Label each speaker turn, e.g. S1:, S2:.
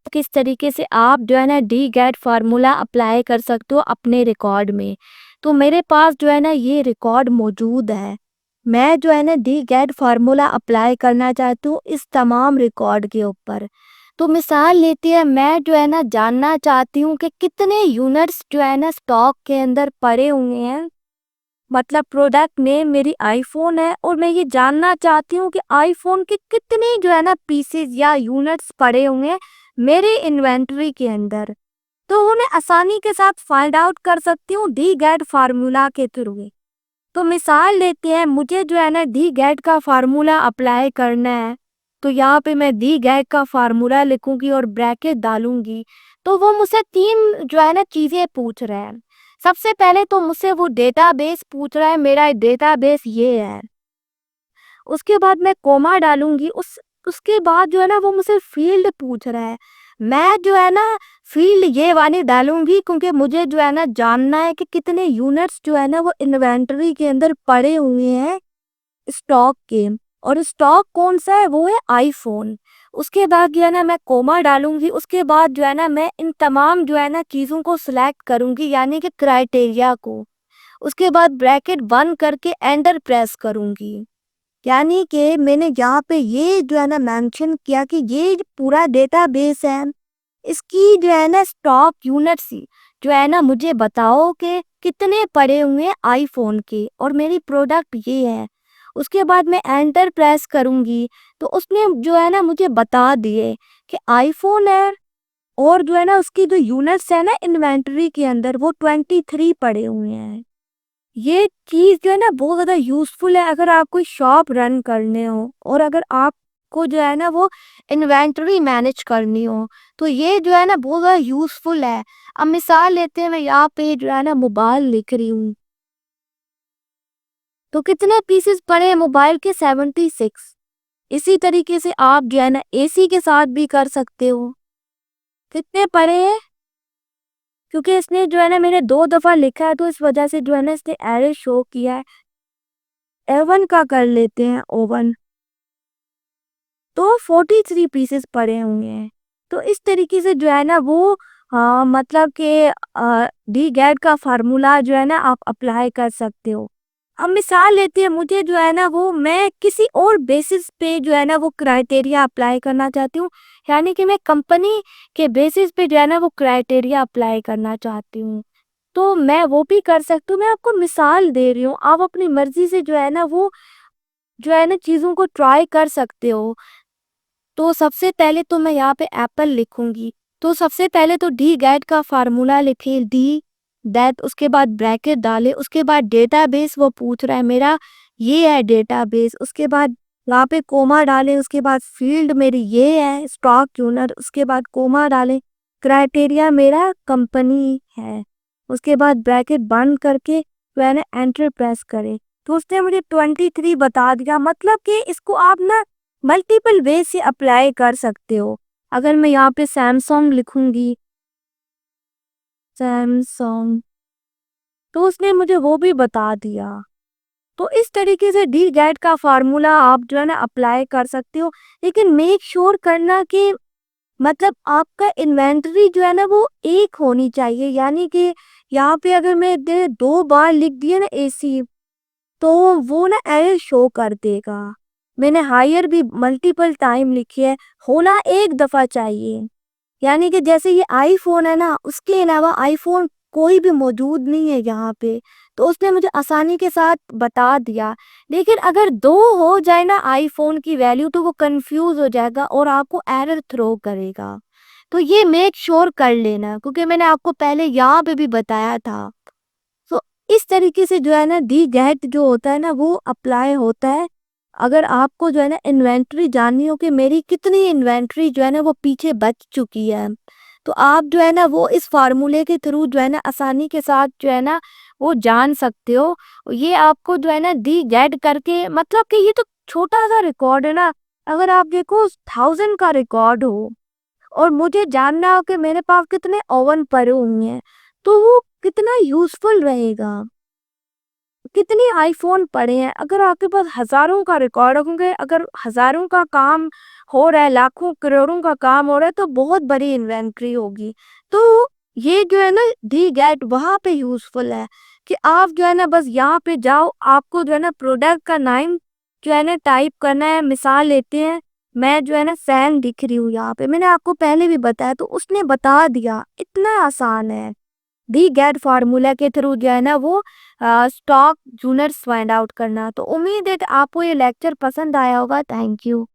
S1: किस तरीके से आप जो है ना डी गैट फार्मूला अप्लाई कर सकते हो अपने रिकॉर्ड में। तो मेरे पास जो है ना ये रिकॉर्ड मौजूद है। मैं जो है ना डी गैट फार्मूला अप्लाई करना चाहती हूँ इस तमाम रिकॉर्ड के ऊपर। तो मिसाल लेते हैं, मैं जो है ना जानना चाहती हूँ कि कितने यूनिट्स जो है ना स्टॉक के अंदर पड़े हुए हैं। मतलब प्रोडक्ट नेम मेरी आईफोन है और मैं ये जानना चाहती हूँ कि आईफोन के कितने जो है ना पीसेस या यूनिट्स पड़े हुए हैं मेरे इन्वेंटरी के अंदर। तो वो मैं आसानी के साथ फाइंड आउट कर सकती हूँ डी गैट फार्मूला के थ्रू। तो मिसाल लेते हैं, मुझे जो है ना डी गैट का फार्मूला अप्लाई करना है। तो यहाँ पे मैं डी गैट का फार्मूला लिखूंगी और ब्रैकेट डालूंगी। तो वो मुझसे तीन जो है ना चीजें पूछ रहे हैं। सबसे पहले तो मुझसे वो डेटाबेस पूछ रहा है, मेरा डेटाबेस ये है। उसके बाद मैं कोमा डालूंगी, उसके बाद जो है ना वो मुझसे फील्ड पूछ रहा है। मैं जो है ना फील्ड ये वाली डालूंगी क्योंकि मुझे जो है ना जानना है कि कितने यूनिट्स जो है ना वो इन्वेंटरी के अंदर पड़े हुए हैं स्टॉक के। और स्टॉक कौन सा है, वो है आईफोन। उसके बाद जो है ना मैं कोमा डालूंगी, उसके बाद जो है ना मैं इन तमाम जो है ना चीज़ों को सिलेक्ट करूंगी यानी कि क्राइटेरिया को। उसके बाद ब्रैकेट बंद करके एंटर प्रेस करूंगी। यानी कि मैंने यहाँ पे ये जो है ना मेंशन किया कि ये जो पूरा डेटाबेस है इसकी जो है ना स्टॉक यूनिट्स जो है ना मुझे बताओ कि कितने पड़े हुए हैं आईफोन के और मेरी प्रोडक्ट ये है। उसके बाद मैं एंटर प्रेस करूंगी तो उसने जो है ना मुझे बता दिए कि आईफोन है और जो है ना उसकी जो यूनिट्स है ना इन्वेंटरी के अंदर वो 23 पड़े हुए हैं। ये चीज़ जो है ना बहुत ज़्यादा यूज़फुल है अगर आप कोई शॉप रन करने हो और अगर आपको जो है ना वो इन्वेंटरी मैनेज करनी हो। तो ये जो है ना बहुत ज़्यादा यूज़फुल है। अब मिसाल लेते हैं, मैं यहाँ पे जो है ना मोबाइल लिख रही हूँ। तो कितने पीसेस पड़े हैं मोबाइल के, 76। इसी तरीके से आप जो है ना एसी के साथ भी कर सकते हो। कितने पड़े हैं, क्योंकि इसने जो है ना मैंने 2 दफ़ा लिखा है तो इस वजह से जो है ना इसने एरर शो किया है। एवन का कर लेते हैं, ओवन। तो 43 पीसेस पड़े हुए हैं। तो इस तरीके से जो है ना वो मतलब कि डी गैट का फार्मूला जो है ना आप अप्लाई कर सकते हो। अब मिसाल लेते हैं, मुझे जो है ना वो मैं किसी और बेसिस पे जो है ना वो क्राइटेरिया अप्लाई करना चाहती हूँ। यानी कि मैं कंपनी के बेसिस पे जो है ना वो क्राइटेरिया अप्लाई करना चाहती हूँ। तो मैं वो भी कर सकती हूँ। मैं आपको मिसाल दे रही हूँ, आप अपनी मर्जी से जो है ना वो जो है ना चीज़ों को ट्राई कर सकते हो। तो सबसे पहले तो मैं यहाँ पे एप्पल लिखूंगी। तो सबसे पहले तो डी गैट का फार्मूला लिखे, डी दैट, उसके बाद ब्रैकेट डाले, उसके बाद डेटाबेस वो पूछ रहा है मेरा ये है डेटाबेस। उसके बाद यहाँ पे कोमा डाले, उसके बाद फील्ड मेरी ये है स्टॉक यूनिट, उसके बाद कोमा डाले, क्राइटेरिया मेरा कंपनी है। उसके बाद ब्रैकेट बंद करके मैंने एंटर प्रेस करे। तो उसने मुझे 23 बता दिया। मतलब कि इसको आप ना मल्टीपल वे से अप्लाई कर सकते हो। अगर मैं यहाँ पे सैमसंग लिखूंगी, सैमसंग, तो उसने मुझे वो भी बता दिया। तो इस तरीके से डी गैट का फार्मूला आप जो है ना अप्लाई कर सकते हो। लेकिन मेक श्योर करना कि मतलब आपका इन्वेंटरी जो है ना वो एक होनी चाहिए। यानी कि यहाँ पे अगर मैं 2 बार लिख दिया ना एसी, तो वो ना एरर शो कर देगा। मैंने हायर भी मल्टीपल टाइम लिखी है, होना एक दफ़ा चाहिए। यानी कि जैसे ये आईफोन है ना, उसके अलावा आईफोन कोई भी मौजूद नहीं है यहाँ पे। तो उसने मुझे आसानी के साथ बता दिया। लेकिन अगर 2 हो जाए ना आईफोन की वैल्यू तो वो कंफ्यूज हो जाएगा और आपको एरर थ्रो करेगा। तो ये मेक श्योर कर लेना, क्योंकि मैंने आपको पहले यहाँ पे भी बताया था। तो इस तरीके से जो है ना डी गैट जो होता है ना वो अप्लाई होता है। अगर आपको जो है ना इन्वेंट्री जाननी हो कि मेरी कितनी इन्वेंट्री जो है ना वो पीछे बच चुकी है, तो आप जो है ना वो इस फार्मूले के थ्रू जो है ना आसानी के साथ जो है ना वो जान सकते हो। ये आपको जो है ना डी गैट करके, मतलब कि ये तो छोटा सा रिकॉर्ड है ना। अगर आप देखो 1000 का रिकॉर्ड हो और मुझे जानना हो कि मेरे पास कितने ओवन पड़े हुए हैं, तो वो कितना यूजफुल रहेगा। कितने आईफोन पड़े हैं, अगर आपके पास हजारों का रिकॉर्ड होंगे, अगर हजारों का काम हो रहा है, लाखों करोड़ों का काम हो रहा है, तो बहुत बड़ी इन्वेंट्री होगी। तो ये जो है ना डी गैट वहाँ पे यूज़फुल है कि आप जो है ना बस यहाँ पे जाओ, आपको जो है ना प्रोडक्ट का नाम जो है ना टाइप करना है। मिसाल लेते हैं, मैं जो है ना फैन दिख रही हूँ यहाँ पे, मैंने आपको पहले भी बताया तो उसने बता दिया, इतना आसान है। डी गैट फार्मूला के थ्रू जो है ना वो स्टॉक जूनर्स फाइंड आउट करना। तो उम्मीद है कि आपको ये लेक्चर पसंद आया होगा। Thank you.